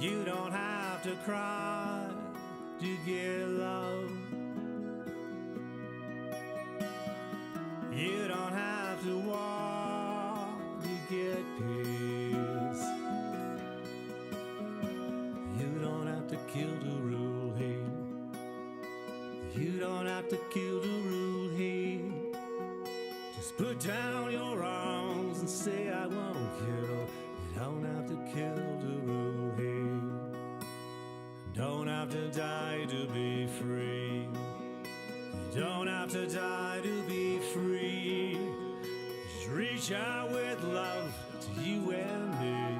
You don't have to cry to get love. You don't have to walk to get peace. You don't have to kill to rule hate. You don't have to kill to rule hate. Just put down your arms and say I won't kill. You don't have to kill to rule hate. Don't have to die to be free. You don't have to die to be free. Just reach out with love to you and me.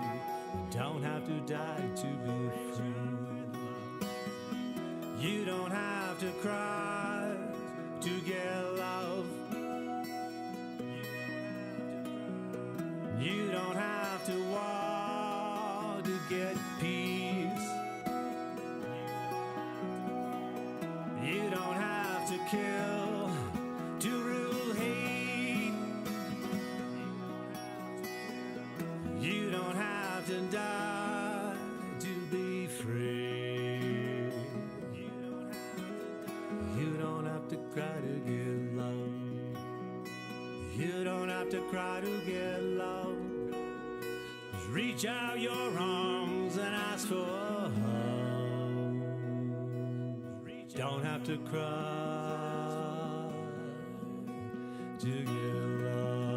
You don't have to die to be free. You don't have to cry to get love. You don't have to war to get peace. You don't have to kill to rule hate. You don't have to die to be free. You don't have to cry to get love. You don't have to cry to get love. Just reach out your arms and ask for love. Don't have to cry to get love.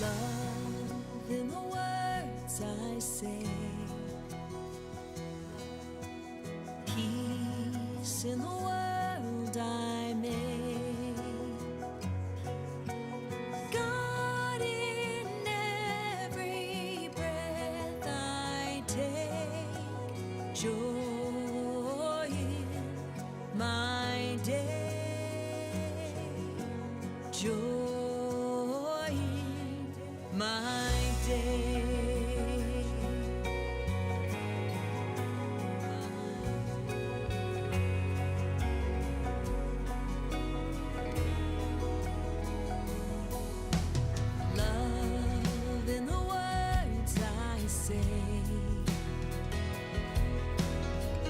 Love in the words I say, peace in the world I make, God in every breath I take, joy in my day, joy in my day. Love in the words I say,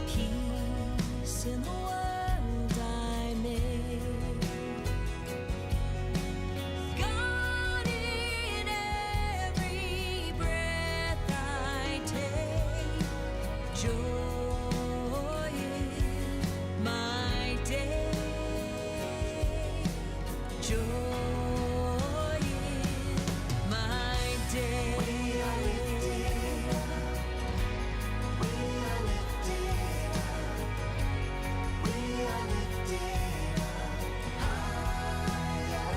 peace in the world I make, God in every breath I take, joy in my day, joy in my day. We are lifted up. We are lifted up. We are lifted up higher.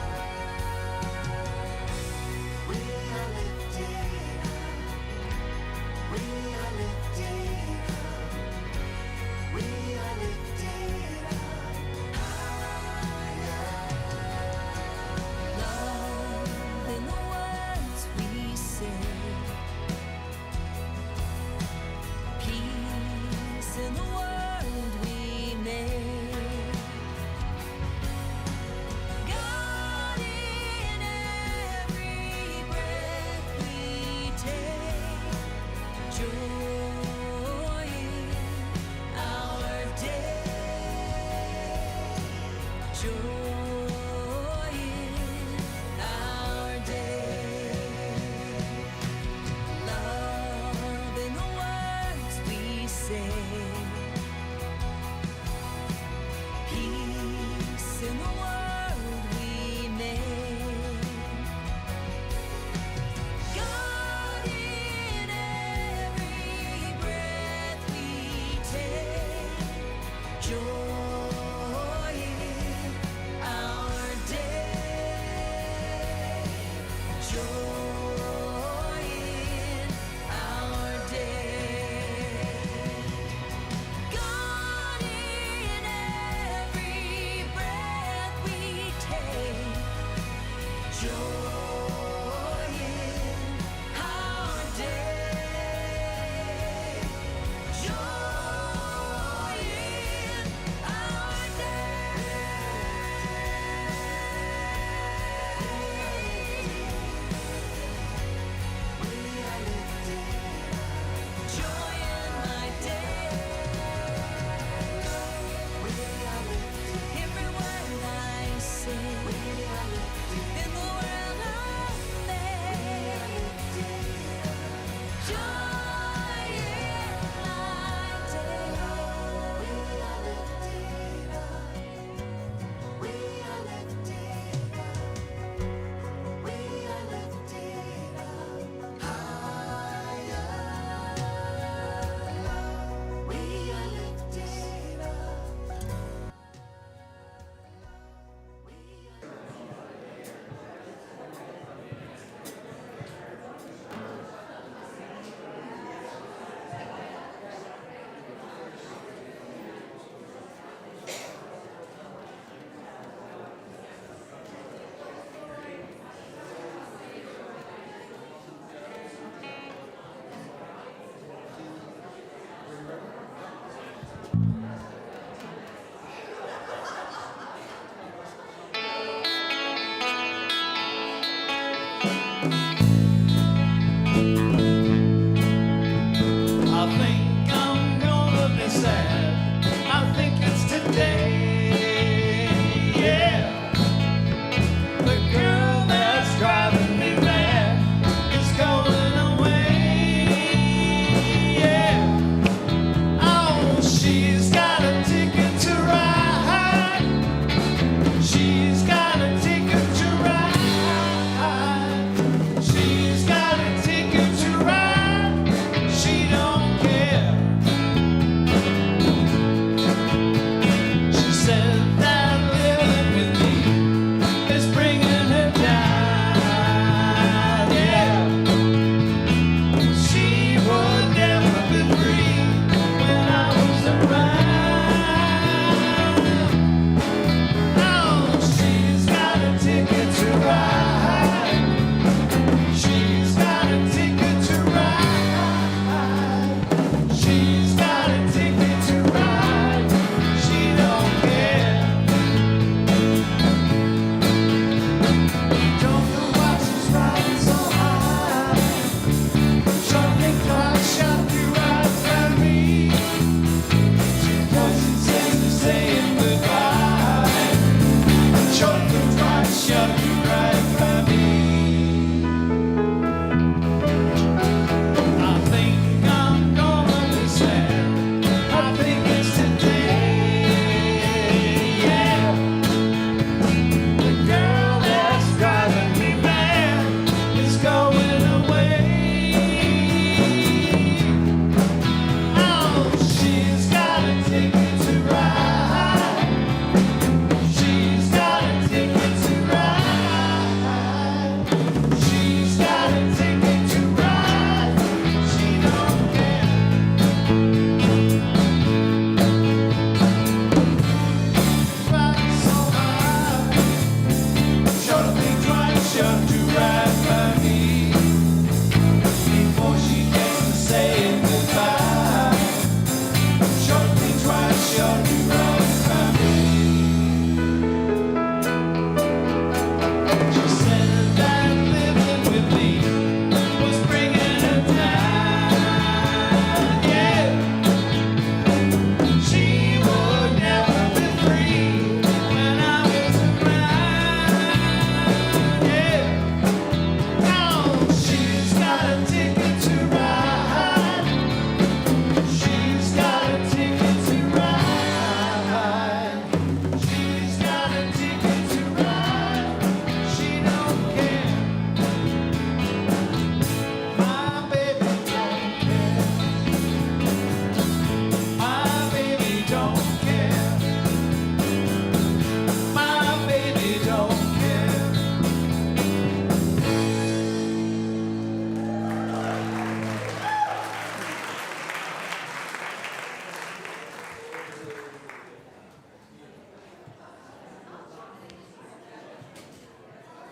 We are lifted up. We are lifted up. We are lifted up higher. Love in the words we say, peace in the world we make, God in every breath we take, joy in our day, joy in our day. Love in the words we say, peace in the world we make, God in every breath we take, joy in our day, joy in our day, God in every breath we take, joy in our day, joy in our We are lifted up. Joy in my day. We are lifted. Every word I say. We are lifted. In the world I make. Joy in my day. We are lifted up. We are lifted up. We are lifted up higher. We are lifted up. I think I'm gonna be sad. I think it's today. Yeah, the girl that's driving me mad is going away. Yeah, oh, she's got a ticket to ride. She's got a ticket to ride.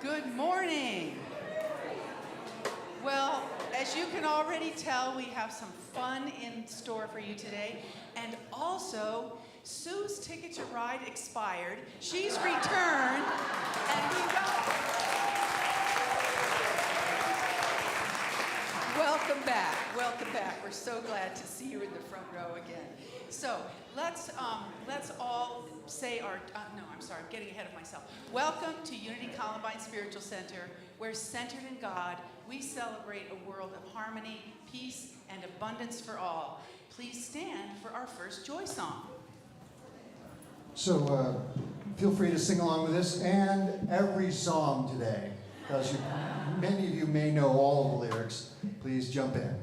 Good morning. Well, as you can already tell, we have some fun in store for you today. And also, Sue's Ticket to Ride expired. She's returned, and we welcome back. Welcome back. We're so glad to see you in the front row again. So let's all say our, no, I'm sorry, I'm getting ahead of myself. Welcome to Unity Columbine Spiritual Center, where centered in God, we celebrate a world of harmony, peace, and abundance for all. Please stand for our first joy song. So feel free to sing along with us and every song today, because many of you may know all of the lyrics. Please jump in.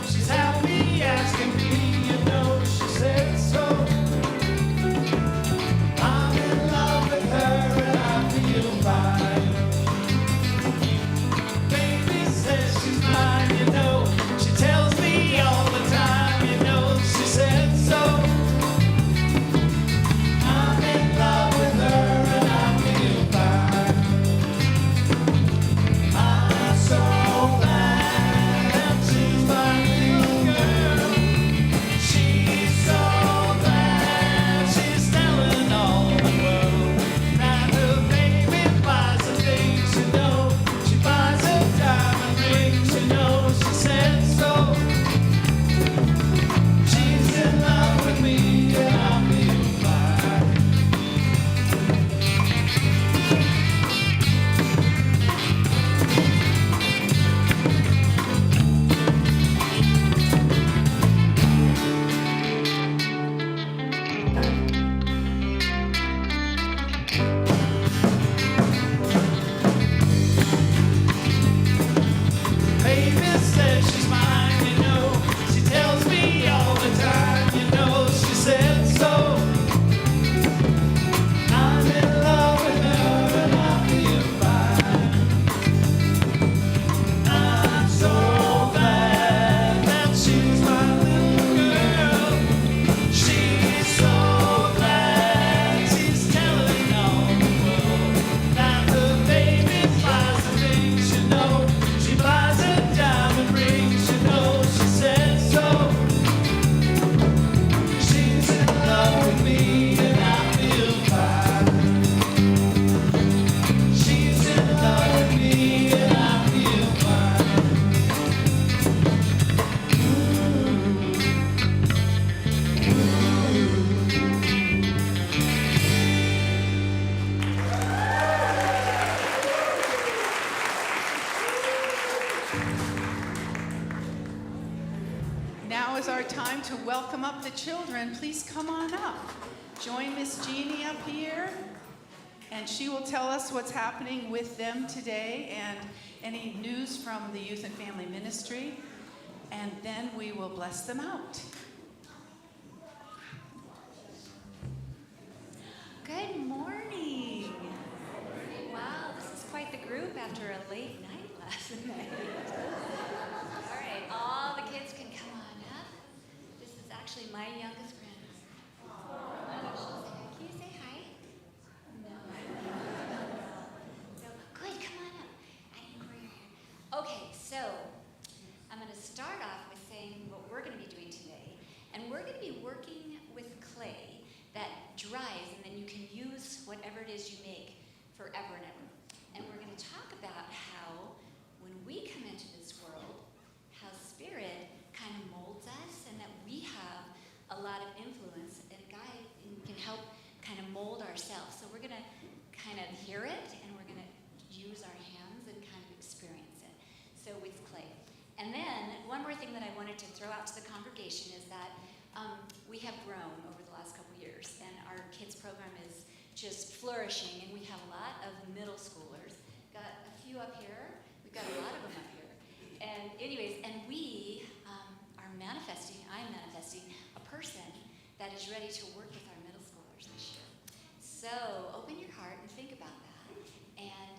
She's happy asking me, you know, she said so. Now is our time to welcome up the children. Please come on up. Join Miss Jeannie up here, and she will tell us what's happening with them today and any news from the Youth and Family Ministry, and then we will bless them out. Good morning. Wow, this is quite the group after a late night last night. All right, all the kids can come on up. This is actually my youngest grandson. Can you say hi? No. So, good, come on up. I didn't know where you're here. Okay, so I'm going to start off with saying what we're going to be doing today. And we're going to be working with clay that dries, and then you can use whatever it is you make forever and ever. And we're going to talk about how, when we come into this world, how Spirit kind of molds us, and that we have a lot of influence and guide, and can help kind of mold ourselves. So we're going to kind of hear it, and we're going to use our hands and kind of experience it. So with clay. And then, one more thing that I wanted to throw out to the congregation is that we have grown over the last couple years, and our kids program is just flourishing, and we have a lot of middle schoolers. Got a few up here. We've got a lot of them up here. And anyways, and we are manifesting ready to work with our middle schoolers this year. So open your heart and think about that. And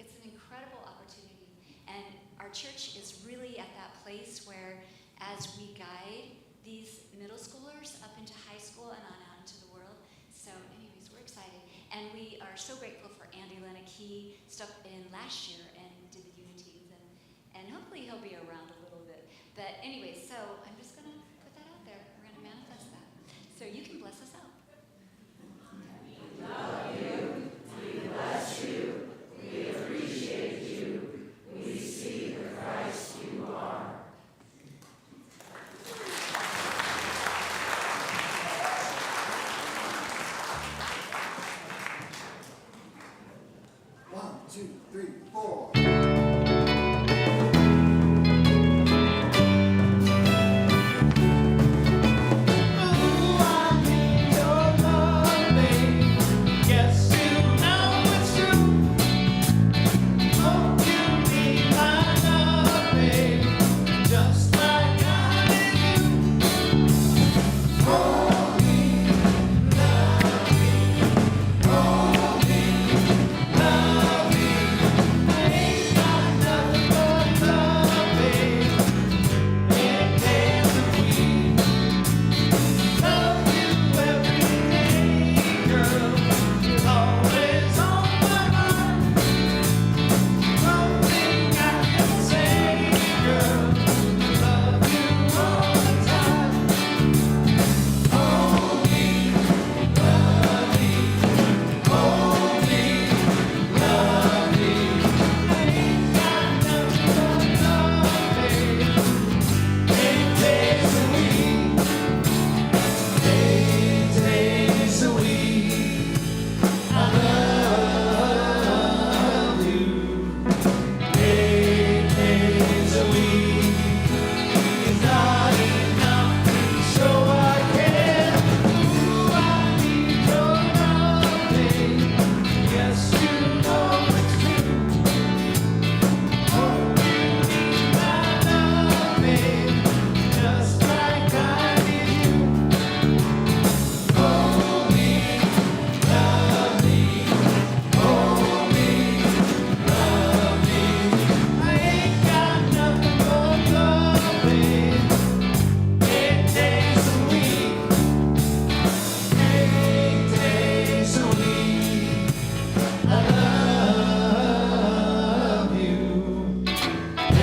it's an incredible opportunity. And our church is really at that place where as we guide these middle schoolers up into high school and on out into the world. So anyways, we're excited. And we are so grateful for Andy Lennox. He stepped in last year and did the unities. And hopefully he'll be around a little bit. But anyway, so I'm just going to put that out there. We're going to manifest that. So you can bless us out. One, two, three, four. Yes, you know it's true. Oh, you need my love, babe, just like I did you. Hold me, love me, hold me, love me. I ain't got nothing but love, babe. 8 days a week, love you every day, girl. You're always on my mind. Something I can say, girl. Love you all the time. Hold me, love me, hold me, love me. I ain't got nothing but love, babe. 8 days a week, 8 days a week. I love you. 8 days a week is not enough to show I care. Ooh, I need your love, babe. Yes, you know it's true. Oh, you need my love, babe, just like I did you. Hold me, love me, hold me, love me. I ain't got nothing but love, babe. 8 days a week, 8 days a week. I love you. 8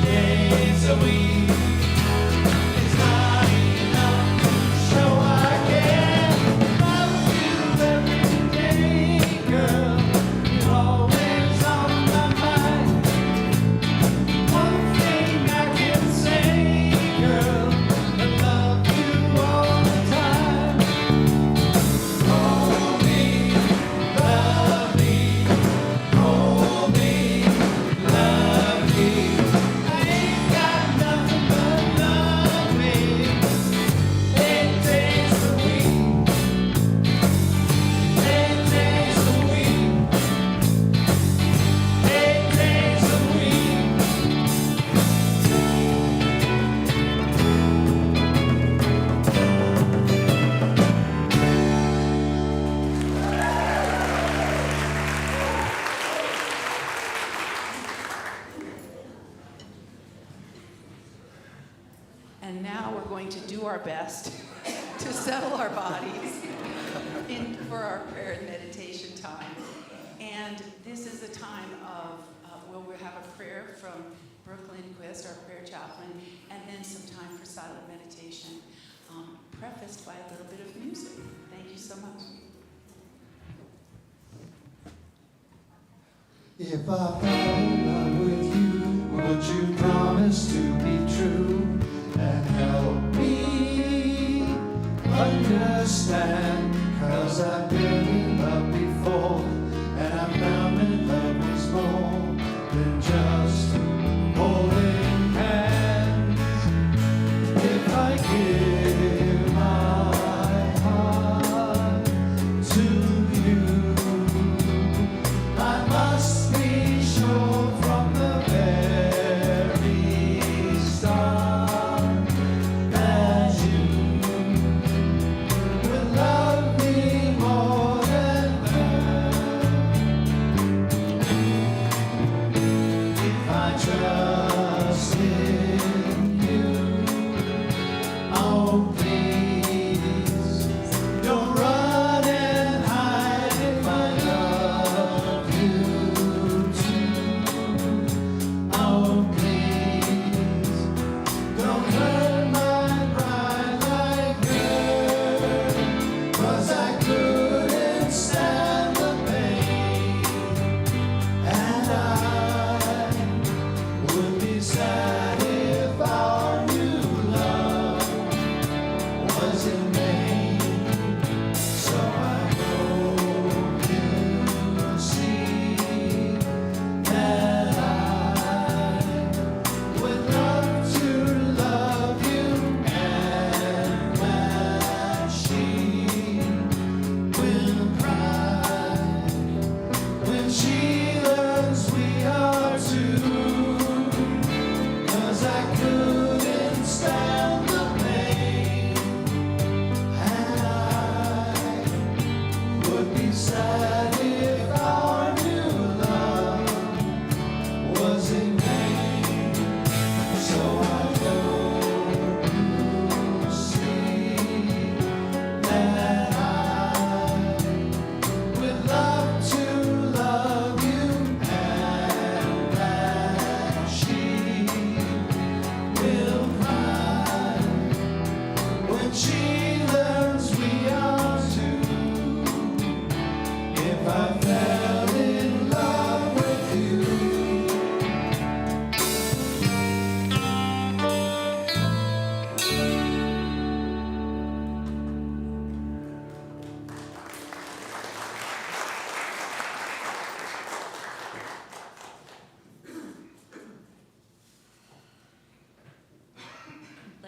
days a week is not enough to show I care. Love you every day, girl. You're always on my mind. One thing I can say, girl, I love you all the time. Hold me, love me, hold me, love me. I ain't got nothing but love, babe. 8 days a week, 8 days a week, 8 days a week. And now we're going to do our best to settle our bodies for our prayer and meditation time. And this is a time of, where we'll have a prayer from Brooke Lindquist, our prayer chaplain, and then some time for silent meditation, prefaced by a little bit of music. Thank you so much. If I fell in love with you, would you promise to be true and help me understand? 'Cause I've been in love before, and I found that love is more than just holding hands. If I give my heart to you, I must be sure from the very start that you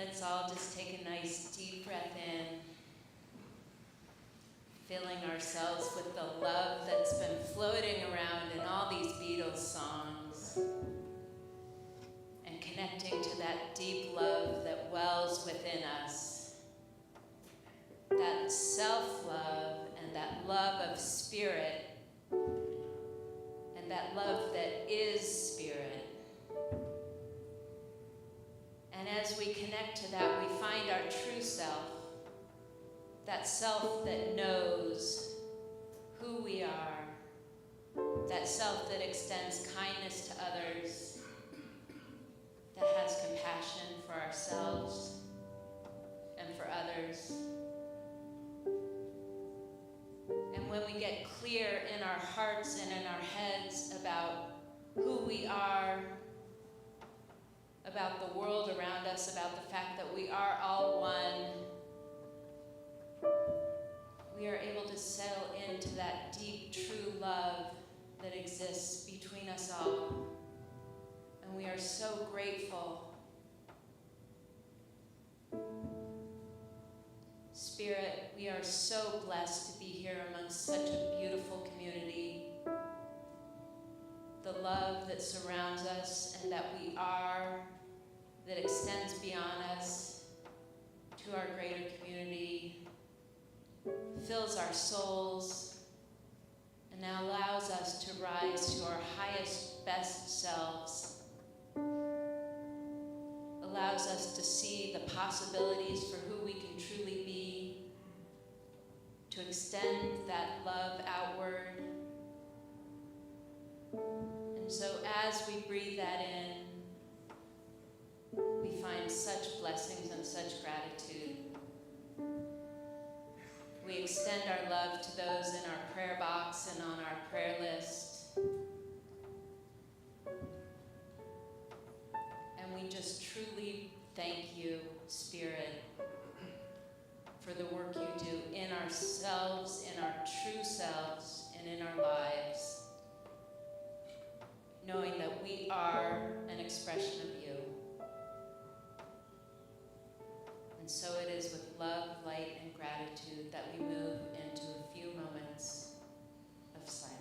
Let's all just take a nice deep breath in, filling ourselves with the love that's been floating around in all these Beatles songs, and connecting to that deep love that wells within us, that self-love and that love of spirit, and that love that is spirit. And as we connect to that, we find our true self, that self that knows who we are, that self that extends kindness to others, that has compassion for ourselves and for others. And when we get clear in our hearts and in our heads about who we are, about the world around us, about the fact that we are all one, we are able to settle into that deep, true love that exists between us all. And we are so grateful. Spirit, we are so blessed to be here amongst such a beautiful community. The love that surrounds us and that we are, that extends beyond us to our greater community, fills our souls, and now allows us to rise to our highest, best selves, allows us to see the possibilities for who we can truly be, to extend that love outward. And so as we breathe that in, we find such blessings and such gratitude. We extend our love to those in our prayer box and on our prayer list. And we just truly thank you, Spirit, for the work you do in ourselves, in our true selves, and in our lives, knowing that we are an expression of you. And so it is with love, light, and gratitude that we move into a few moments of silence.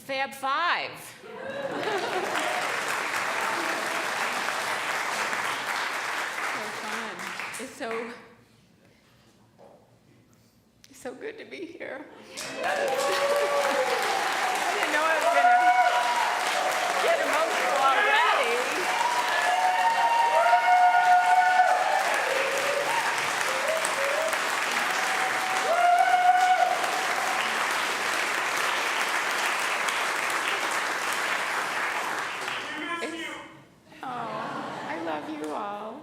Fab Five. So fun. It's so good to be here. I didn't know I was going to get emotional already. I love you all.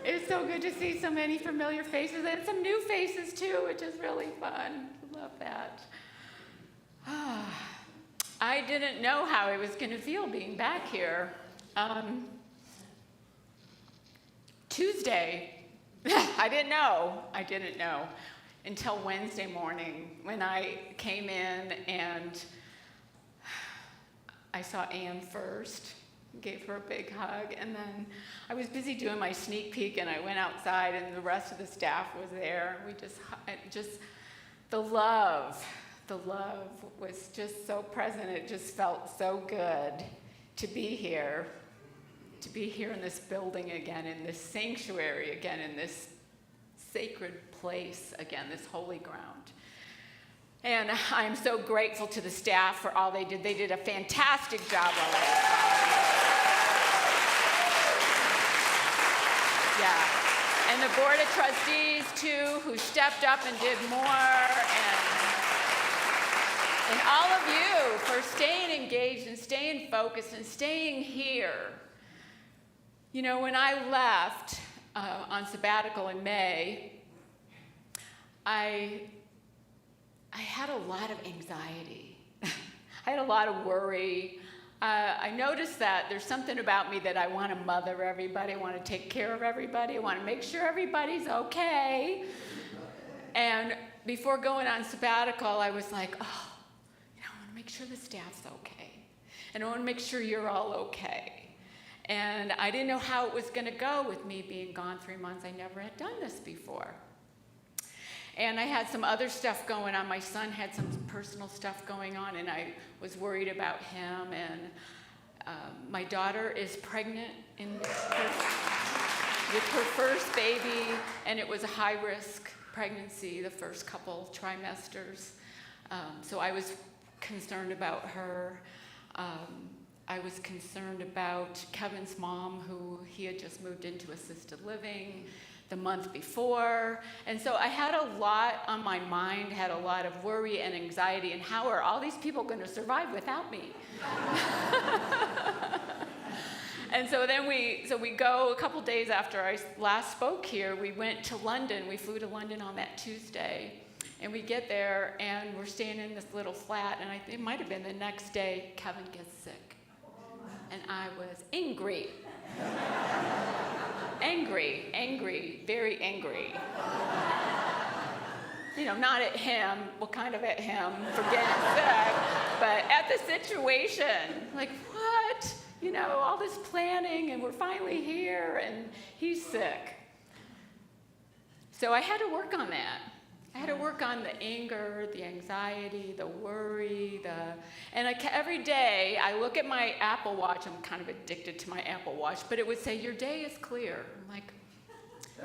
It's so good to see so many familiar faces and some new faces too, which is really fun. Love that. I didn't know how I was going to feel being back here. Tuesday, I didn't know until Wednesday morning when I came in and I saw Anne first, gave her a big hug, and then I was busy doing my sneak peek and I went outside and the rest of the staff was there. We just the love was just so present. It just felt so good to be here in this building again, in this sanctuary again, in this sacred place again, this holy ground. And I'm so grateful to the staff for all they did. They did a fantastic job while I was gone. Yeah. And the Board of Trustees, too, who stepped up and did more. And all of you for staying engaged and staying focused and staying here. You know, when I left on sabbatical in May, I had a lot of anxiety. I had a lot of worry. I noticed that there's something about me that I want to mother everybody. I want to take care of everybody. I want to make sure everybody's okay. And before going on sabbatical, I was like, oh, I want to make sure the staff's okay. And I want to make sure you're all okay. And I didn't know how it was going to go with me being gone 3 months. I never had done this before. And I had some other stuff going on. My son had some personal stuff going on, and I was worried about him. And my daughter is pregnant with her first baby, and it was a high-risk pregnancy the first couple trimesters. So I was concerned about her. I was concerned about Kevin's mom, who he had just moved into assisted living the month before. And so I had a lot on my mind, had a lot of worry and anxiety, and how are all these people going to survive without me? And so then we go a couple days after I last spoke here, we went to London. We flew to London on that Tuesday. And we get there, and we're staying in this little flat, and it might have been the next day, Kevin gets sick. And I was angry. Angry, very angry. You know, not at him, well, kind of at him for getting sick, but at the situation. Like, what? You know, all this planning, and we're finally here, and he's sick. So I had to work on that. I had to work on the anger, the anxiety, the worry, and every day I look at my Apple Watch. I'm kind of addicted to my Apple Watch, but it would say, your day is clear. I'm like,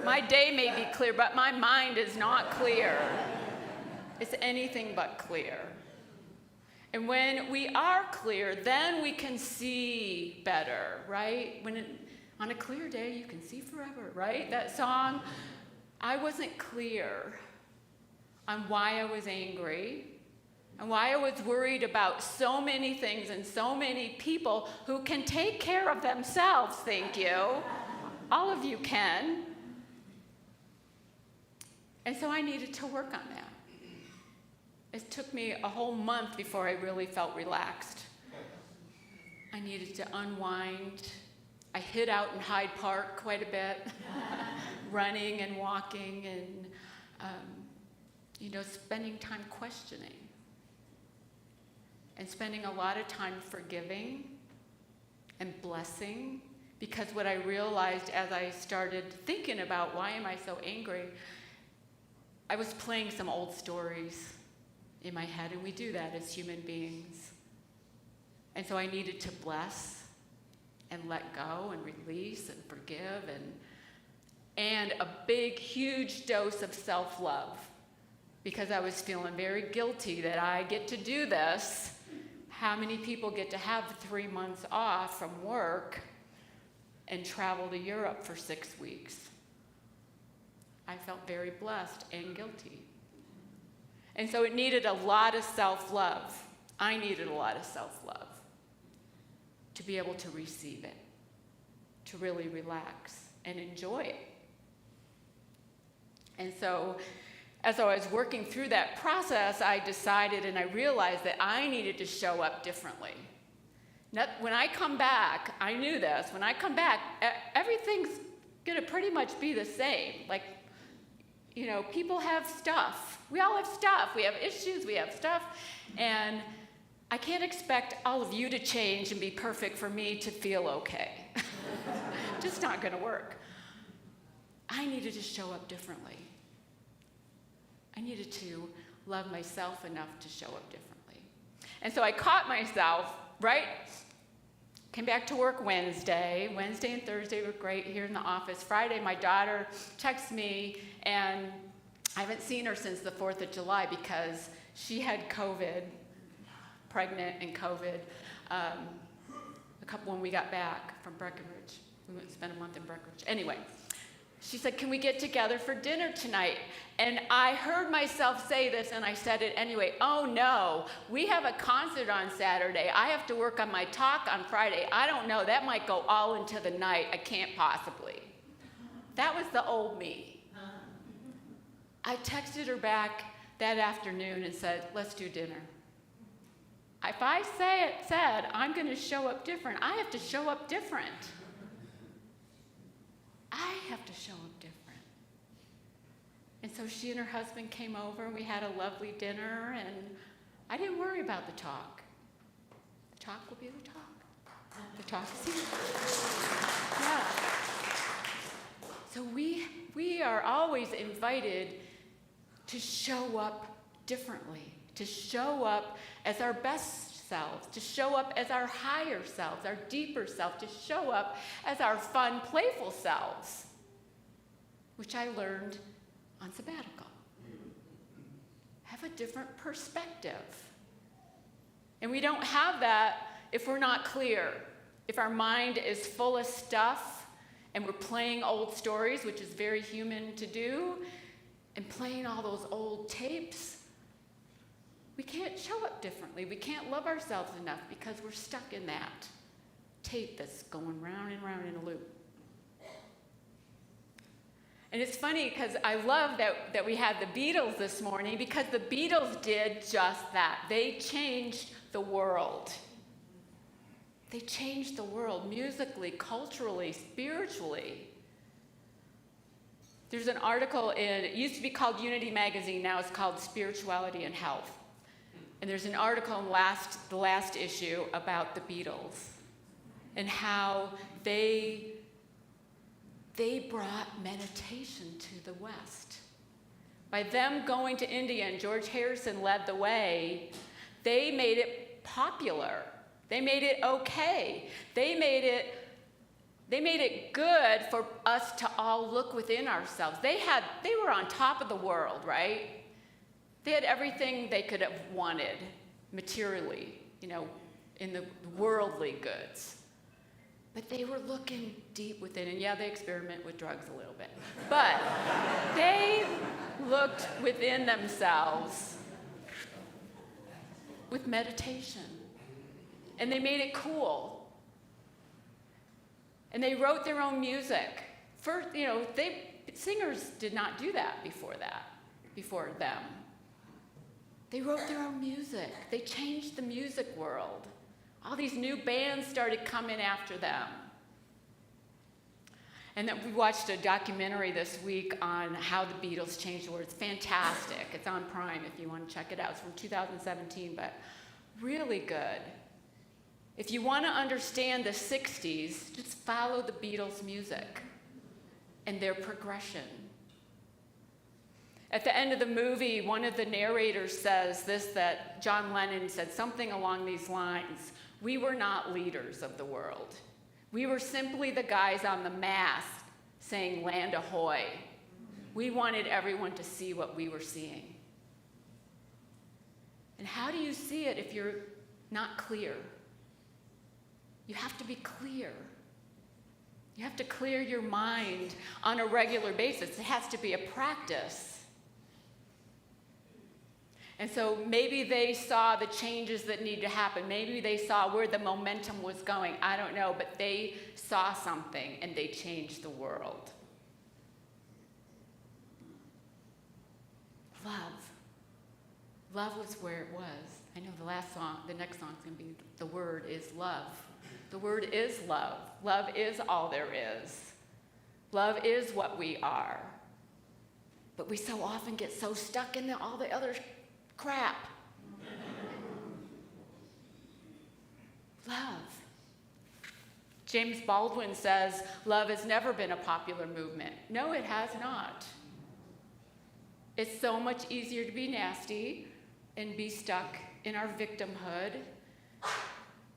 my day may be clear, but my mind is not clear. It's anything but clear. And when we are clear, then we can see better, right? On a clear day, you can see forever, right? That song, I wasn't clear on why I was angry and why I was worried about so many things and so many people who can take care of themselves, thank you. All of you can. And so I needed to work on that. It took me a whole month before I really felt relaxed. I needed to unwind. I hid out in Hyde Park quite a bit, running and walking and spending time questioning and spending a lot of time forgiving and blessing, because what I realized as I started thinking about why am I so angry, I was playing some old stories in my head, and we do that as human beings. And so I needed to bless and let go and release and forgive and a big, huge dose of self-love, because I was feeling very guilty that I get to do this. How many people get to have 3 months off from work and travel to Europe for 6 weeks? I felt very blessed and guilty. And so it needed a lot of self-love. I needed a lot of self-love to be able to receive it, to really relax and enjoy it. And so as I was working through that process, I decided and I realized that I needed to show up differently. When I come back, I knew this, when I come back, everything's gonna pretty much be the same. Like, you know, people have stuff. We all have stuff. We have issues, we have stuff. And I can't expect all of you to change and be perfect for me to feel okay. Just not gonna work. I needed to show up differently. I needed to love myself enough to show up differently. And so I caught myself, right? Came back to work Wednesday. Wednesday and Thursday were great here in the office. Friday, my daughter texts me, and I haven't seen her since the 4th of July because she had COVID, pregnant and COVID, when we got back from Breckenridge. We went and spent a month in Breckenridge. Anyway, she said, can we get together for dinner tonight? And I heard myself say this, and I said it anyway. Oh no, we have a concert on Saturday. I have to work on my talk on Friday. I don't know, that might go all into the night. I can't possibly. That was the old me. I texted her back that afternoon and said, let's do dinner. If I said, I'm gonna show up different, I have to show up different. I have to show up different. And so she and her husband came over, and we had a lovely dinner, and I didn't worry about the talk. The talk will be the talk. The talk is here. Yeah. So we are always invited to show up differently, to show up as our best selves, to show up as our higher selves, our deeper self, to show up as our fun, playful selves, which I learned on sabbatical. Have a different perspective. And we don't have that if we're not clear. If our mind is full of stuff and we're playing old stories, which is very human to do, and playing all those old tapes, we can't show up differently. We can't love ourselves enough because we're stuck in that tape that's going round and round in a loop. And it's funny because I love that we had the Beatles this morning, because the Beatles did just that. They changed the world. They changed the world musically, culturally, spiritually. There's an article it used to be called Unity Magazine, now it's called Spirituality and Health. And there's an article in the last issue about the Beatles and how they brought meditation to the West. By them going to India, and George Harrison led the way, they made it popular. They made it okay. They made it good for us to all look within ourselves. They were on top of the world, right? They had everything they could have wanted materially, in the worldly goods. But they were looking deep within, and yeah, they experiment with drugs a little bit. But they looked within themselves with meditation. And they made it cool. And they wrote their own music. First, singers did not do that before them. They wrote their own music. They changed the music world. All these new bands started coming after them. And then we watched a documentary this week on how the Beatles changed the world. It's fantastic. It's on Prime if you want to check it out. It's from 2017, but really good. If you want to understand the 60s, just follow the Beatles' music and their progression. At the end of the movie, one of the narrators says this, that John Lennon said something along these lines: "We were not leaders of the world. We were simply the guys on the mast saying, 'Land ahoy.' We wanted everyone to see what we were seeing." And how do you see it if you're not clear? You have to be clear. You have to clear your mind on a regular basis. It has to be a practice. And so maybe they saw the changes that need to happen. Maybe they saw where the momentum was going. I don't know, but they saw something and they changed the world. Love. Love was where it was. I know the next song's going to be, the word is love. The word is love. Love is all there is. Love is what we are. But we so often get so stuck in all the other crap. Love. James Baldwin says, love has never been a popular movement. No, it has not. It's so much easier to be nasty and be stuck in our victimhood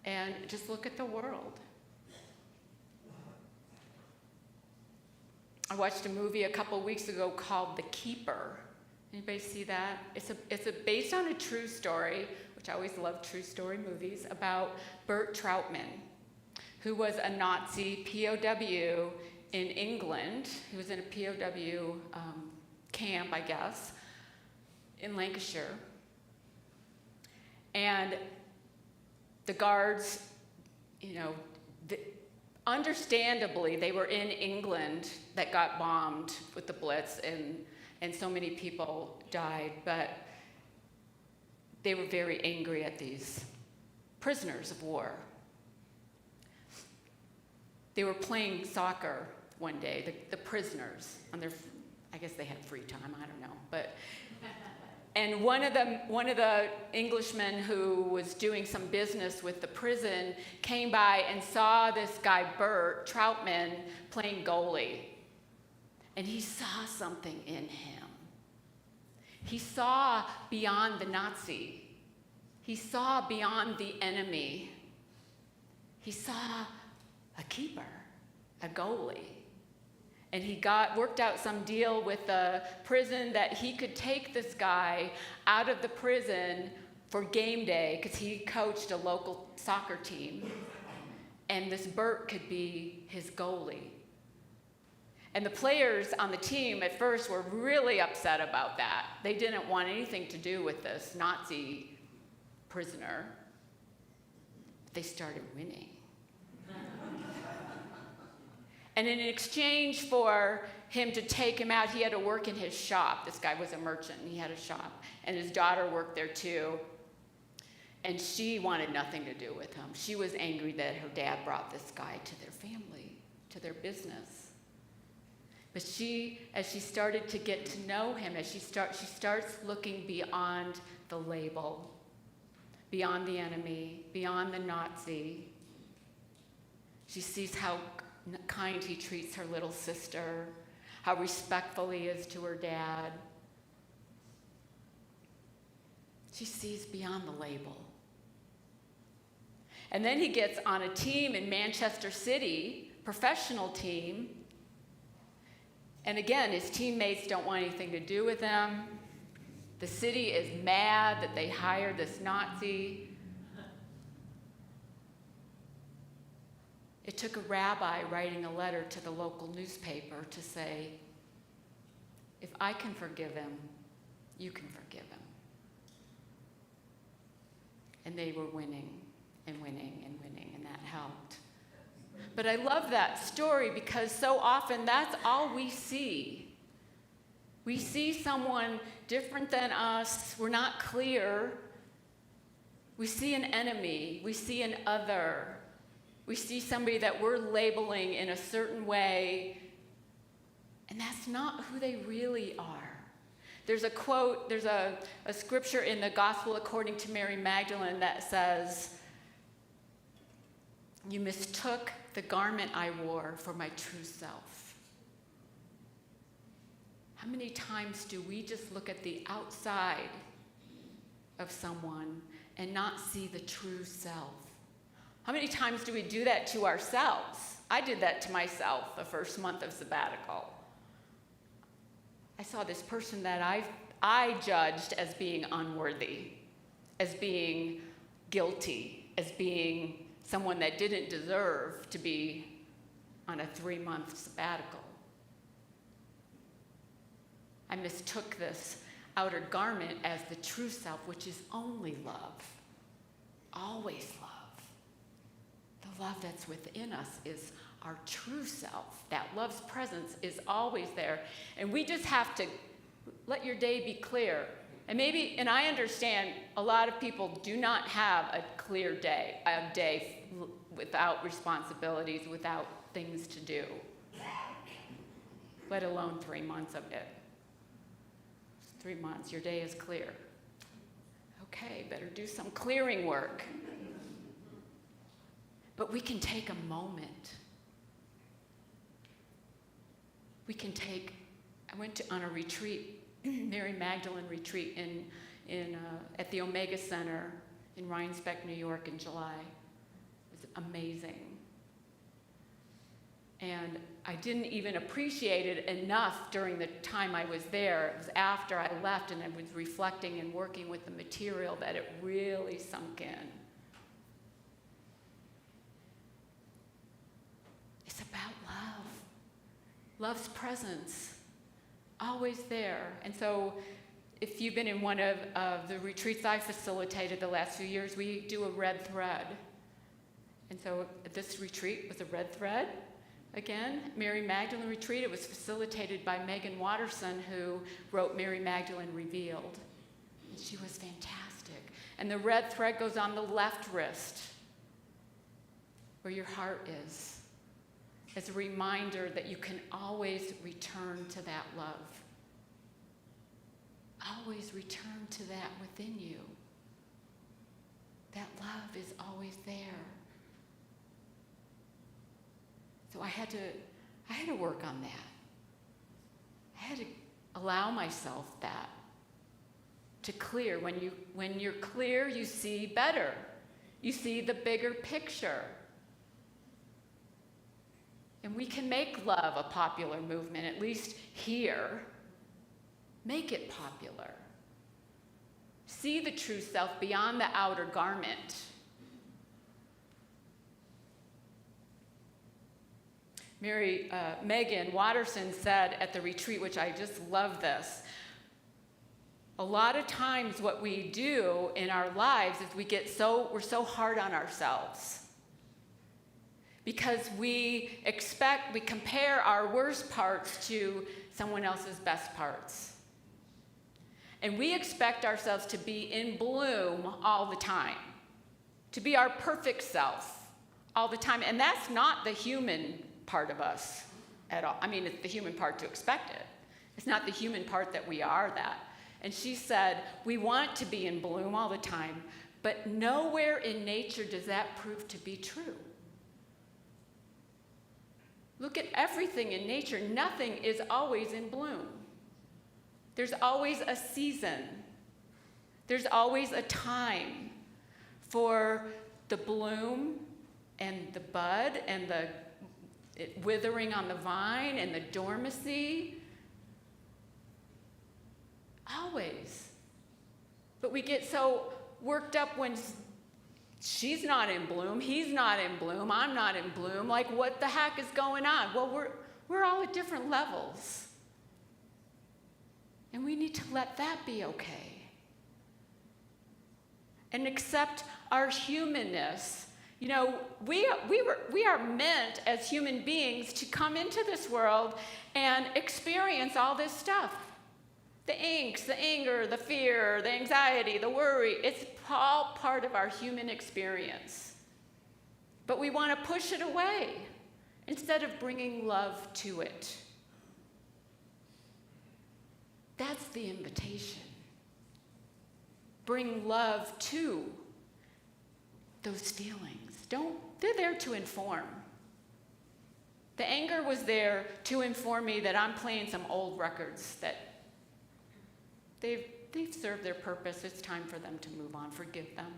and just look at the world. I watched a movie a couple weeks ago called The Keeper. Anybody see that? It's based on a true story, which I always love true story movies, about Bert Troutman, who was a Nazi POW in England. He was in a POW camp, I guess, in Lancashire. And the guards, understandably, they were in England that got bombed with the Blitz, and so many people died, but they were very angry at these prisoners of war. They were playing soccer one day, the prisoners, I guess they had free time, I don't know, and one of the Englishmen who was doing some business with the prison came by and saw this guy, Bert Troutman, playing goalie. And he saw something in him. He saw beyond the Nazi. He saw beyond the enemy. He saw a keeper, a goalie. And he worked out some deal with the prison that he could take this guy out of the prison for game day, because he coached a local soccer team. And this Bert could be his goalie. And the players on the team at first were really upset about that. They didn't want anything to do with this Nazi prisoner. But they started winning. And in exchange for him to take him out, he had to work in his shop. This guy was a merchant, and he had a shop. And his daughter worked there too. And she wanted nothing to do with him. She was angry that her dad brought this guy to their family, to their business. But as she started to get to know him, she starts looking beyond the label, beyond the enemy, beyond the Nazi. She sees how kind he treats her little sister, how respectful he is to her dad. She sees beyond the label. And then he gets on a team in Manchester City, professional team. And again, his teammates don't want anything to do with him. The city is mad that they hired this Nazi. It took a rabbi writing a letter to the local newspaper to say, if I can forgive him, you can forgive him. And they were winning and winning and winning, and that helped. But I love that story because so often that's all we see. We see someone different than us. We're not clear. We see an enemy. We see an other. We see somebody that we're labeling in a certain way, and that's not who they really are. There's a quote, there's a scripture in the Gospel according to Mary Magdalene that says, "You mistook the garment I wore for my true self." How many times do we just look at the outside of someone and not see the true self? How many times do we do that to ourselves? I did that to myself the first month of sabbatical. I saw this person that I judged as being unworthy, as being guilty, as being someone that didn't deserve to be on a 3-month sabbatical. I mistook this outer garment as the true self, which is only love, always love. The love that's within us is our true self. That love's presence is always there. And we just have to let your day be clear. And I understand a lot of people do not have a clear day, a day without responsibilities, without things to do, let alone 3 months of it. 3 months, your day is clear. Okay, better do some clearing work. But we can take a moment. I went on a retreat, Mary Magdalene retreat at the Omega Center in Rhinesbeck, New York in July. It was amazing. And I didn't even appreciate it enough during the time I was there. It was after I left and I was reflecting and working with the material that it really sunk in. It's about love. Love's presence, always there. And so if you've been in one of the retreats I facilitated the last few years, we do a red thread. And so this retreat was a red thread. Again, Mary Magdalene retreat. It was facilitated by Megan Watterson, who wrote Mary Magdalene Revealed. And she was fantastic. And the red thread goes on the left wrist, where your heart is, as a reminder that you can always return to that love. Always return to that within you. That love is always there. So I had to work on that. I had to allow myself that to clear. When you're clear, you see better. You see the bigger picture. And we can make love a popular movement, at least here. Make it popular. See the true self beyond the outer garment. Megan Watterson said at the retreat, which I just love this, a lot of times what we do in our lives is we're so hard on ourselves. Because we compare our worst parts to someone else's best parts. And we expect ourselves to be in bloom all the time, to be our perfect self all the time. And that's not the human part of us at all. I mean, it's the human part to expect it. It's not the human part that we are that. And she said, we want to be in bloom all the time, but nowhere in nature does that prove to be true. Look at everything in nature. Nothing is always in bloom. There's always a season. There's always a time for the bloom and the bud and the withering on the vine and the dormancy. Always. But we get so worked up when she's not in bloom, he's not in bloom, I'm not in bloom. Like, what the heck is going on? Well, we're all at different levels. And we need to let that be okay. And accept our humanness. You know, we are meant as human beings to come into this world and experience all this stuff. The angst, the anger, the fear, the anxiety, the worry, it's all part of our human experience. But we want to push it away instead of bringing love to it. That's the invitation. Bring love to those feelings. They're there to inform. The anger was there to inform me that I'm playing some old records that they've served their purpose. It's time for them to move on. Forgive them.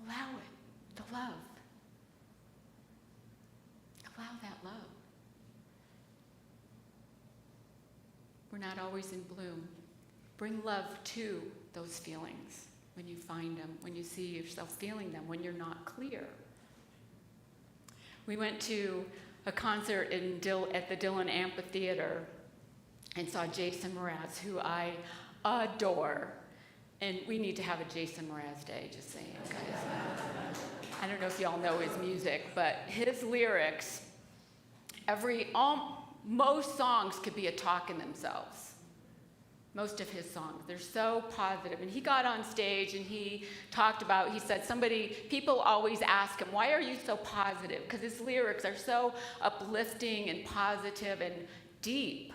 Allow it, the love. Allow that love. We're not always in bloom. Bring love to those feelings when you find them, when you see yourself feeling them, when you're not clear. We went to a concert at the Dillon Amphitheater and saw Jason Mraz, who I adore. And we need to have a Jason Mraz Day, just saying, guys. I don't know if y'all know his music, but his lyrics, most songs could be a talk in themselves. Most of his songs, they're so positive. And he got on stage and he said people always ask him, why are you so positive? Because his lyrics are so uplifting and positive and deep.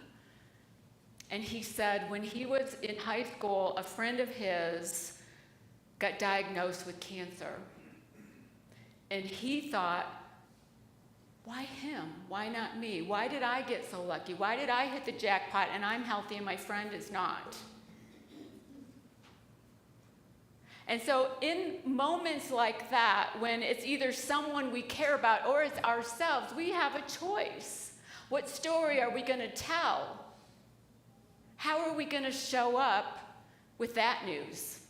And he said when he was in high school, a friend of his got diagnosed with cancer. And he thought, why him? Why not me? Why did I get so lucky? Why did I hit the jackpot and I'm healthy and my friend is not? And so in moments like that, when it's either someone we care about or it's ourselves, we have a choice. What story are we going to tell? How are we going to show up with that news?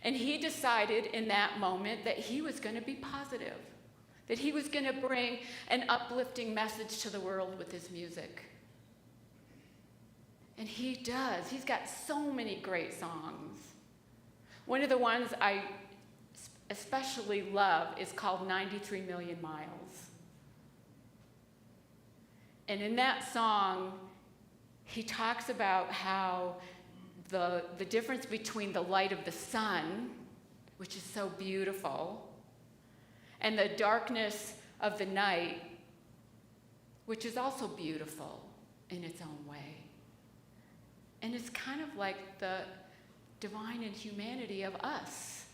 And he decided in that moment that he was going to be positive, that he was going to bring an uplifting message to the world with his music. And he does. He's got so many great songs. One of the ones I especially love is called 93 Million Miles. And in that song, he talks about how the difference between the light of the sun, which is so beautiful, and the darkness of the night, which is also beautiful in its own way. And it's kind of like the divine and humanity of us.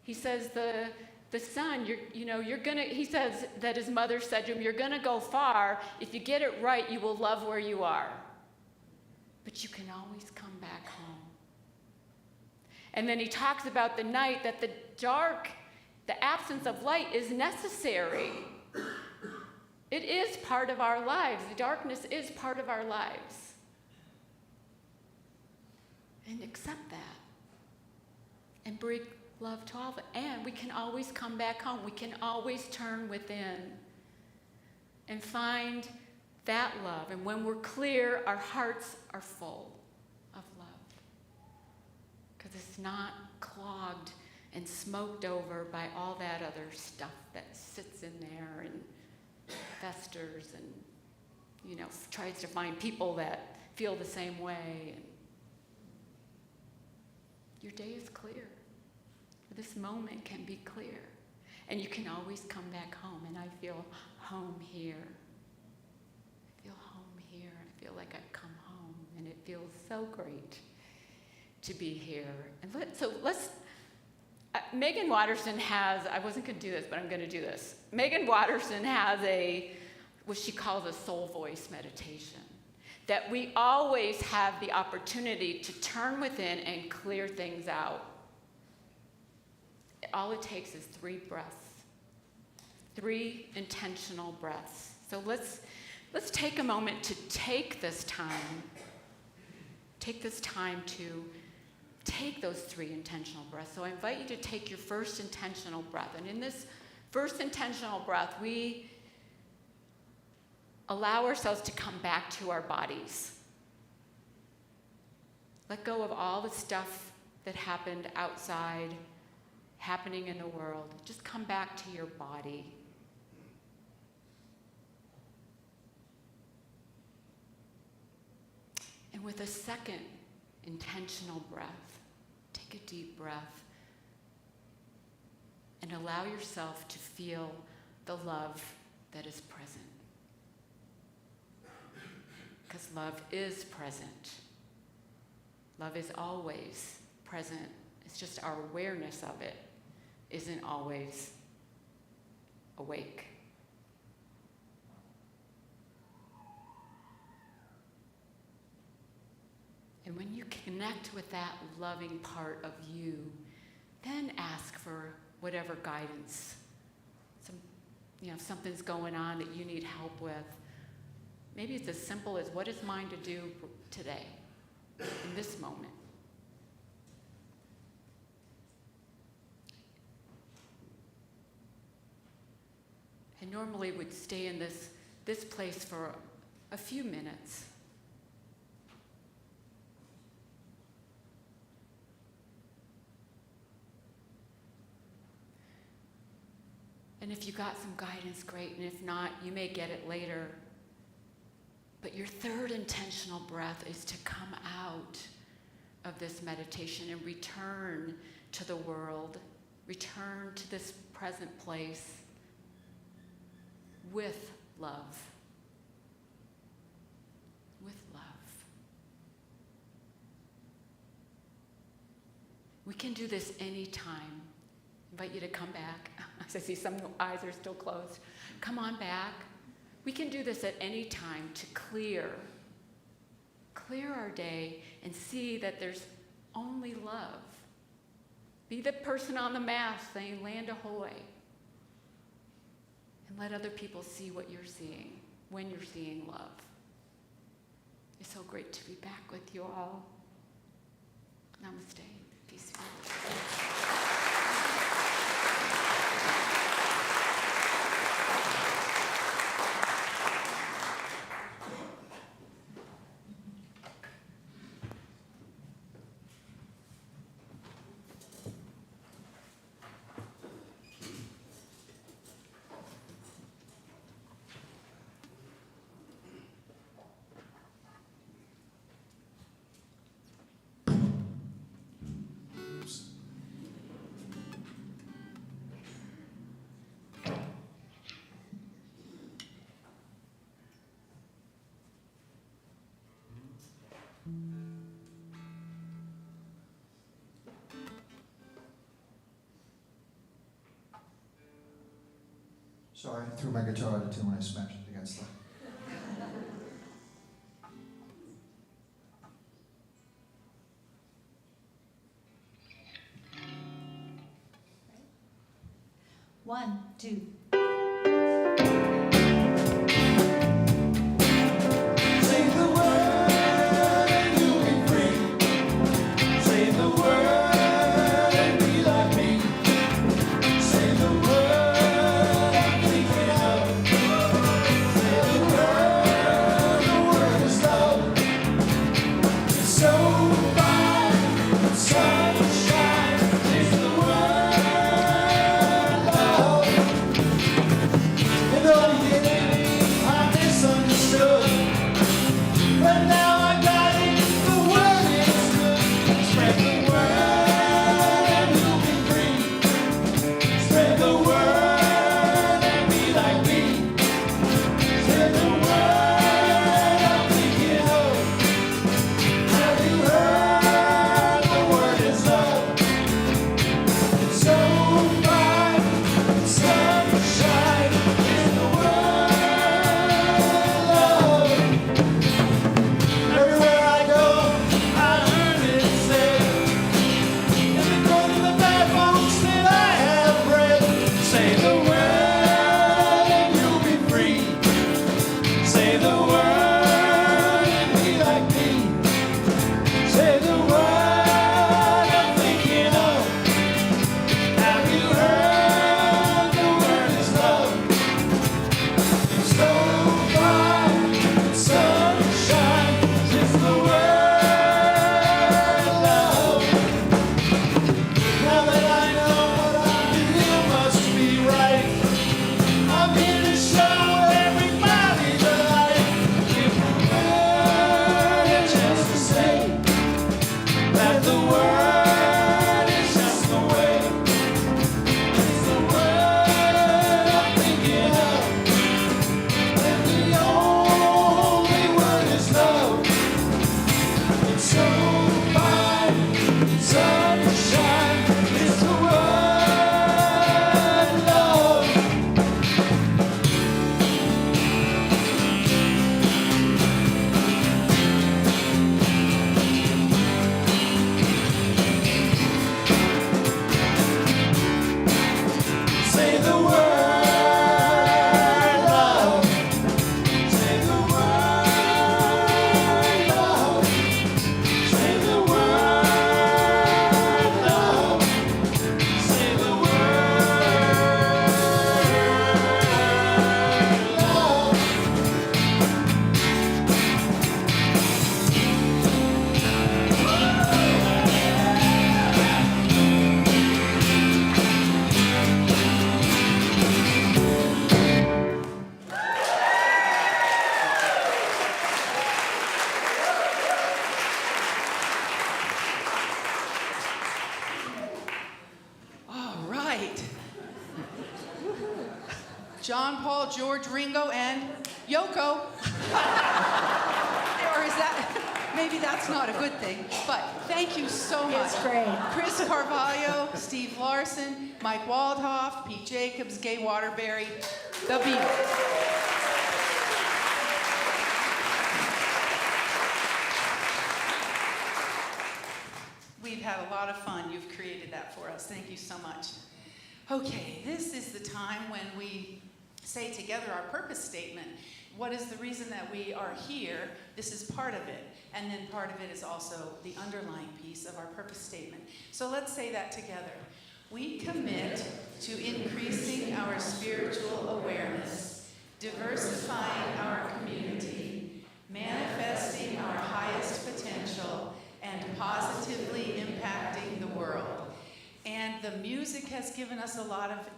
He says the sun, he says that his mother said to him, you're gonna go far. If you get it right, you will love where you are. But you can always come back home. And then he talks about the night, that the dark, the absence of light is necessary. It is part of our lives. The darkness is part of our lives. And accept that. And bring love to all of it. And we can always come back home. We can always turn within and find that love. And when we're clear, our hearts are full of love. Because it's not clogged and smoked over by all that other stuff that sits in there and festers and, tries to find people that feel the same way. And your day is clear. This moment can be clear. And you can always come back home. And I feel home here. I feel like I've come home, and it feels so great to be here. And Megan Watterson has, I wasn't going to do this, but I'm going to do this. Megan Watterson has what she calls a soul voice meditation, that we always have the opportunity to turn within and clear things out. All it takes is 3 breaths, 3 intentional breaths. So let's take a moment to take this time to take those 3 intentional breaths. So I invite you to take your first intentional breath. And in this first intentional breath, we allow ourselves to come back to our bodies. Let go of all the stuff that happened outside, happening in the world. Just come back to your body. And with a second intentional breath, take a deep breath and allow yourself to feel the love that is present. Because love is present. Love is always present It's just our awareness of it isn't always awake. And when you connect with that loving part of you, then ask for whatever guidance. If something's going on that you need help with. Maybe it's as simple as, what is mine to do today, in this moment? I normally would stay in this place for a few minutes. And if you got some guidance, great. And if not, you may get it later. But your third intentional breath is to come out of this meditation and return to the world, return to this present place with love. With love. We can do this anytime. Invite you to come back. I see some eyes are still closed. Come on back. We can do this at any time to clear our day and see that there's only love. Be the person on the mat saying, "Land ahoy." And let other people see what you're seeing when you're seeing love. It's so great to be back with you all. Namaste. Peace be with you. Sorry, I threw my guitar out of tune when I smashed it against the... One, two. Say the word and you'll be free. Say the word and be like me. Say the word I'm thinking of. Say the word is love. It's so fine, it's sunshine. Say the word love. In the beginning I misunderstood. But now I got it, the word is good. Spread the word and you'll be free. Spread the word and be like me. Spread the word I'm thinking of. Have you heard the word is love? It's so fine, sunshine in the word love. Everywhere I go, I heard it said. In the good and the bad books that I have read. Say the word and you'll be free. Say the word and be like me. Say the word I'm thinking of. Have you heard the word is love? It's so fine, sunshine, it's the word love. Now that I know what I feel must be right, I'm here to show everybody the light. Give the word a chance to say that the word is just the way. It's the word I'm thinking of. And the only word is love. It's so fine, sunshine. John, Paul, George, Ringo, and Yoko. Or is that, maybe that's not a good thing, but thank you so much. It's great. Chris Carvalho, Steve Larson, Mike Waldhoff, Pete Jacobs, Gay Waterbury, the Beatles. We've had a lot of fun. You've created that for us. Thank you so much. Okay, this is the time when we say together our purpose statement. What is the reason that we are here? This is part of it. And then part of it is also the underlying piece of our purpose statement. So let's say that together. We commit to increasing our spiritual awareness, diversifying our community, manifesting our highest potential, and positively impacting the world. And the music has given us a lot of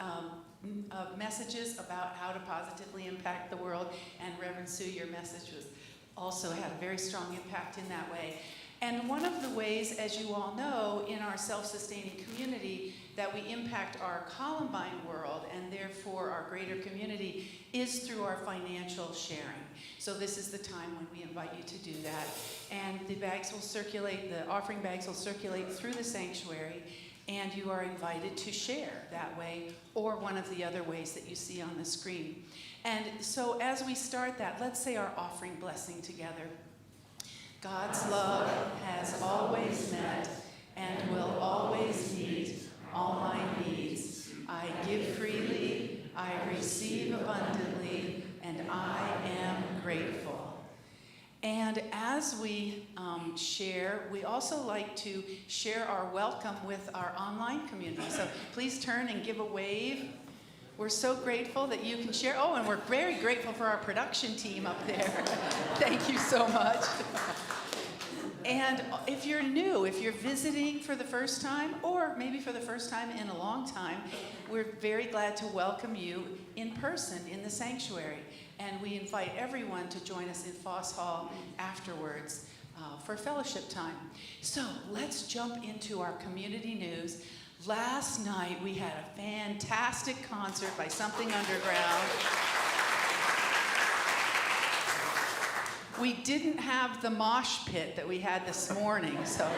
messages about how to positively impact the world. And Reverend Sue, your message was also had a very strong impact in that way. And one of the ways, as you all know, in our self-sustaining community that we impact our Columbine world and therefore our greater community is through our financial sharing. So this is the time when we invite you to do that. And the bags will circulate, the offering bags will circulate through the sanctuary, and you are invited to share that way or one of the other ways that you see on the screen. And so as we start that, let's say our offering blessing together. God's love has always met and will always meet all my needs. I give freely, I receive abundantly, and I am grateful. And as we share, we also like to share our welcome with our online community. So please turn and give a wave. We're so grateful that you can share. Oh, and we're very grateful for our production team up there. Thank you so much. And if you're new, if you're visiting for the first time, or maybe for the first time in a long time, we're very glad to welcome you in person in the sanctuary. And we invite everyone to join us in Foss Hall afterwards for fellowship time. So let's jump into our community news. Last night we had a fantastic concert by Something Underground. We didn't have the mosh pit that we had this morning, so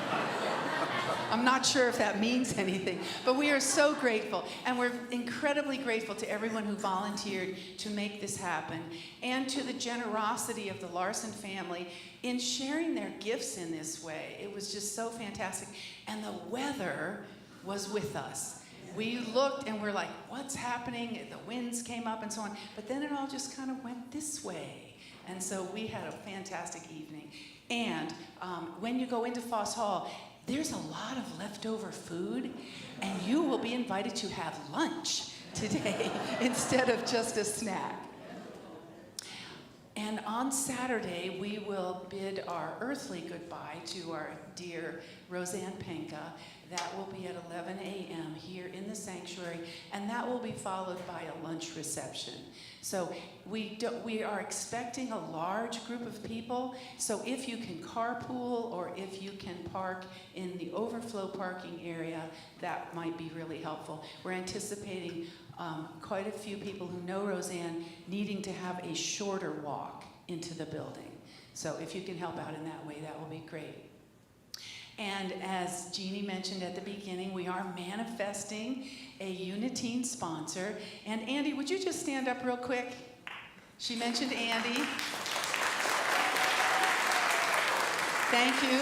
I'm not sure if that means anything. But we are so grateful, and we're incredibly grateful to everyone who volunteered to make this happen, and to the generosity of the Larson family in sharing their gifts in this way. It was just so fantastic, and the weather was with us. We looked and we're like, what's happening? The winds came up and so on, but then it all just kind of went this way. And so we had a fantastic evening. And when you go into Foss Hall, there's a lot of leftover food, and you will be invited to have lunch today instead of just a snack. And on Saturday, we will bid our earthly goodbye to our dear Roseanne Penka. That will be at 11 a.m. here in the sanctuary, and that will be followed by a lunch reception. So we are expecting a large group of people, so if you can carpool or if you can park in the overflow parking area, that might be really helpful. We're anticipating quite a few people who know Roseanne needing to have a shorter walk into the building. So if you can help out in that way, that will be great. And as Jeannie mentioned at the beginning, we are manifesting a Unitine sponsor. And Andy, would you just stand up real quick? She mentioned Andy. Thank you.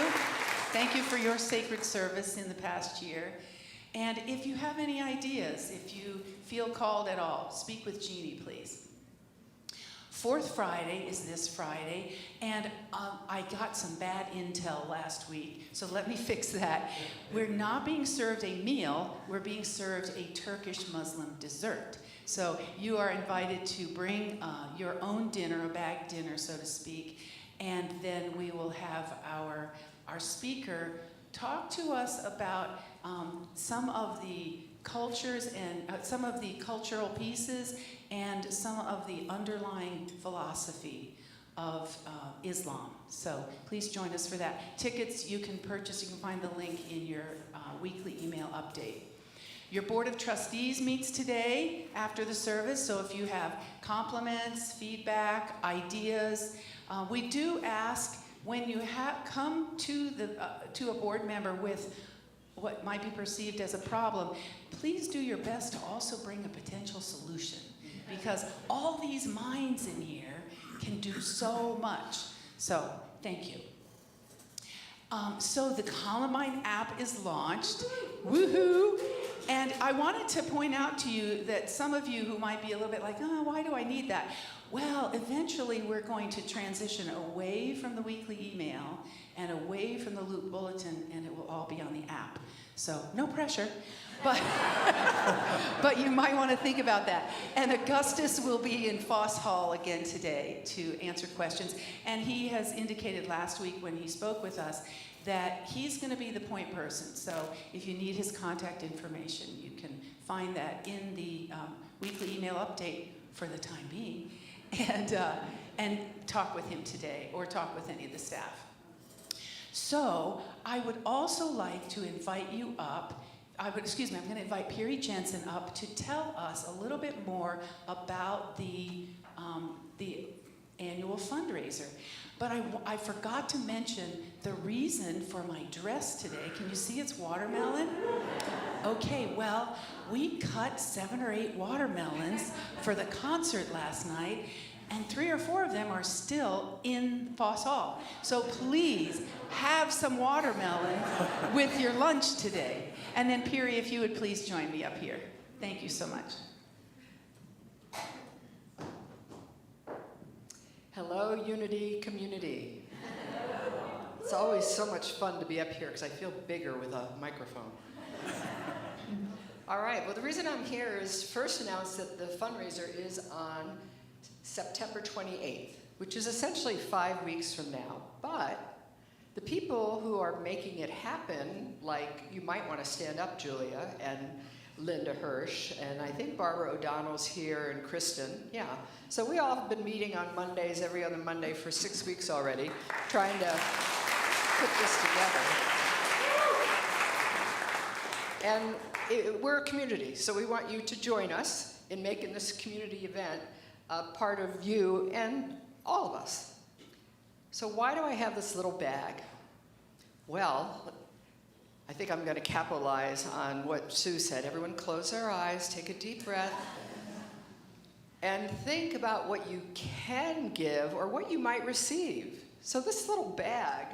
Thank you for your sacred service in the past year. And if you have any ideas, if you feel called at all, speak with Jeannie, please. Fourth Friday is this Friday, and I got some bad intel last week, so let me fix that. We're not being served a meal, we're being served a Turkish Muslim dessert. So you are invited to bring your own dinner, a bag dinner, so to speak, and then we will have our speaker talk to us about some of the cultures and some of the cultural pieces and some of the underlying philosophy of Islam. So please join us for that. Tickets you can purchase, you can find the link in your weekly email update. Your Board of Trustees meets today after the service, so if you have compliments, feedback, ideas, we do ask when you come to a board member with what might be perceived as a problem, please do your best to also bring a potential solution, because all these minds in here can do so much. So, thank you. So the Columbine app is launched. Woohoo! And I wanted to point out to you that some of you who might be a little bit like, oh, why do I need that? Well, eventually we're going to transition away from the weekly email and away from the Loop Bulletin, and it will all be on the app. So no pressure, but, but you might want to think about that. And Augustus will be in Foss Hall again today to answer questions. And he has indicated last week when he spoke with us that he's going to be the point person. So if you need his contact information, you can find that in the weekly email update for the time being, and talk with him today or talk with any of the staff. So I would also like to invite you up. I'm going to invite Piri Jensen up to tell us a little bit more about the annual fundraiser. But I forgot to mention the reason for my dress today. Can you see it's watermelon? Okay, well, we cut 7 or 8 watermelons for the concert last night, and 3 or 4 of them are still in Foss Hall. So please have some watermelon with your lunch today. And then Piri, if you would please join me up here. Thank you so much. Hello, Unity community. It's always so much fun to be up here because I feel bigger with a microphone. All right, well, the reason I'm here is first announce that the fundraiser is on September 28th, which is essentially 5 weeks from now. But the people who are making it happen, like you might want to stand up, Julia, and Linda Hirsch, and I think Barbara O'Donnell's here, and Kristen, yeah. So we all have been meeting on Mondays, every other Monday for 6 weeks already, trying to put this together. And we're a community, so we want you to join us in making this community event a part of you and all of us. So why do I have this little bag? Well, I think I'm going to capitalize on what Sue said. Everyone close their eyes, take a deep breath, and think about what you can give or what you might receive. So this little bag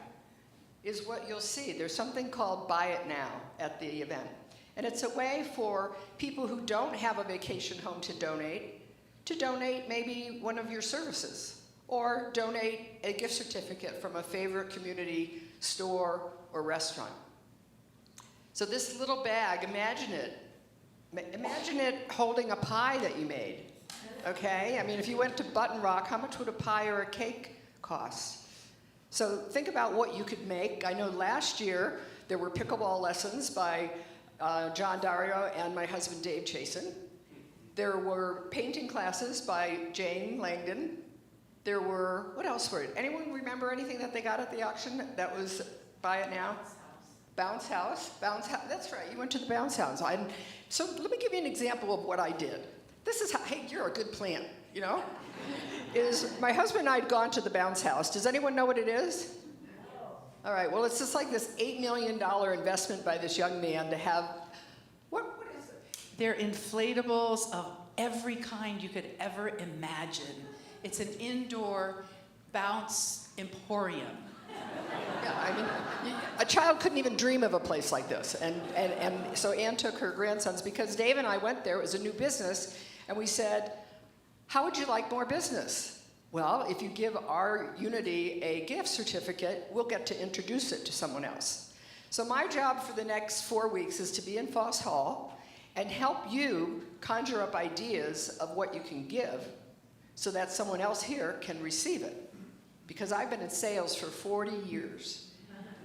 is what you'll see. There's something called Buy It Now at the event. And it's a way for people who don't have a vacation home to donate maybe one of your services, or donate a gift certificate from a favorite community store or restaurant. So this little bag, imagine it holding a pie that you made, okay? I mean, if you went to Button Rock, how much would a pie or a cake cost? So think about what you could make. I know last year there were pickleball lessons by John Dario and my husband Dave Chasen. There were painting classes by Jane Langdon. There were, what else were it? Anyone remember anything that they got at the auction that was Buy It Now? Bounce House. That's right, you went to the Bounce House. So let me give you an example of what I did. This is how, hey, you're a good plant, you know? Is my husband and I had gone to the Bounce House. Does anyone know what it is? All right, well, it's just like this $8 million investment by this young man to have, what is it? They're inflatables of every kind you could ever imagine. It's an indoor bounce emporium. Yeah, I mean, a child couldn't even dream of a place like this. And so Anne took her grandsons, because Dave and I went there, it was a new business, and we said, how would you like more business? Well, if you give our Unity a gift certificate, we'll get to introduce it to someone else. So my job for the next 4 weeks is to be in Foss Hall and help you conjure up ideas of what you can give so that someone else here can receive it. Because I've been in sales for 40 years.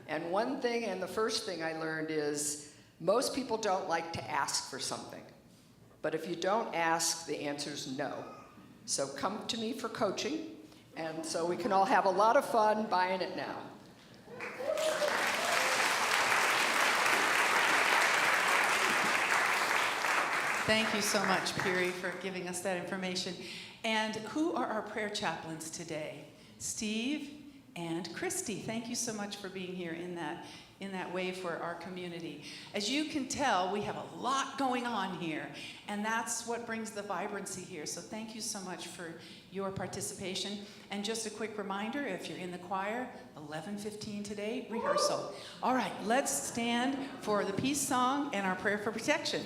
And one thing, and the first thing I learned is, most people don't like to ask for something. But if you don't ask, the answer's no. So come to me for coaching, and so we can all have a lot of fun buying it now. Thank you so much, Piri, for giving us that information. And who are our prayer chaplains today? Steve and Christy. Thank you so much for being here in that way for our community. As you can tell, we have a lot going on here, and that's what brings the vibrancy here. So thank you so much for your participation. And just a quick reminder, if you're in the choir, 11:15 today, rehearsal. All right, let's stand for the peace song and our prayer for protection.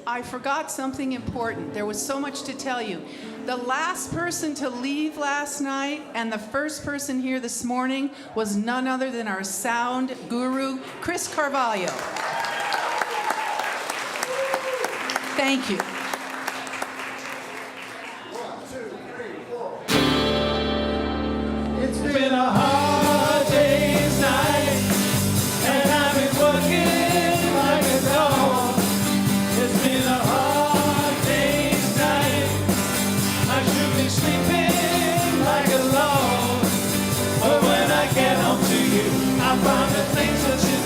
I forgot something important. There was so much to tell you. The last person to leave last night and the first person here this morning was none other than our sound guru, Chris Carvalho. Thank you. 1, 2, 3, 4. It's been a hard day's night, and I've been working like a dog. It's been a hard day's night. I should be sleeping like a log. But when I get home to you, I find the things that you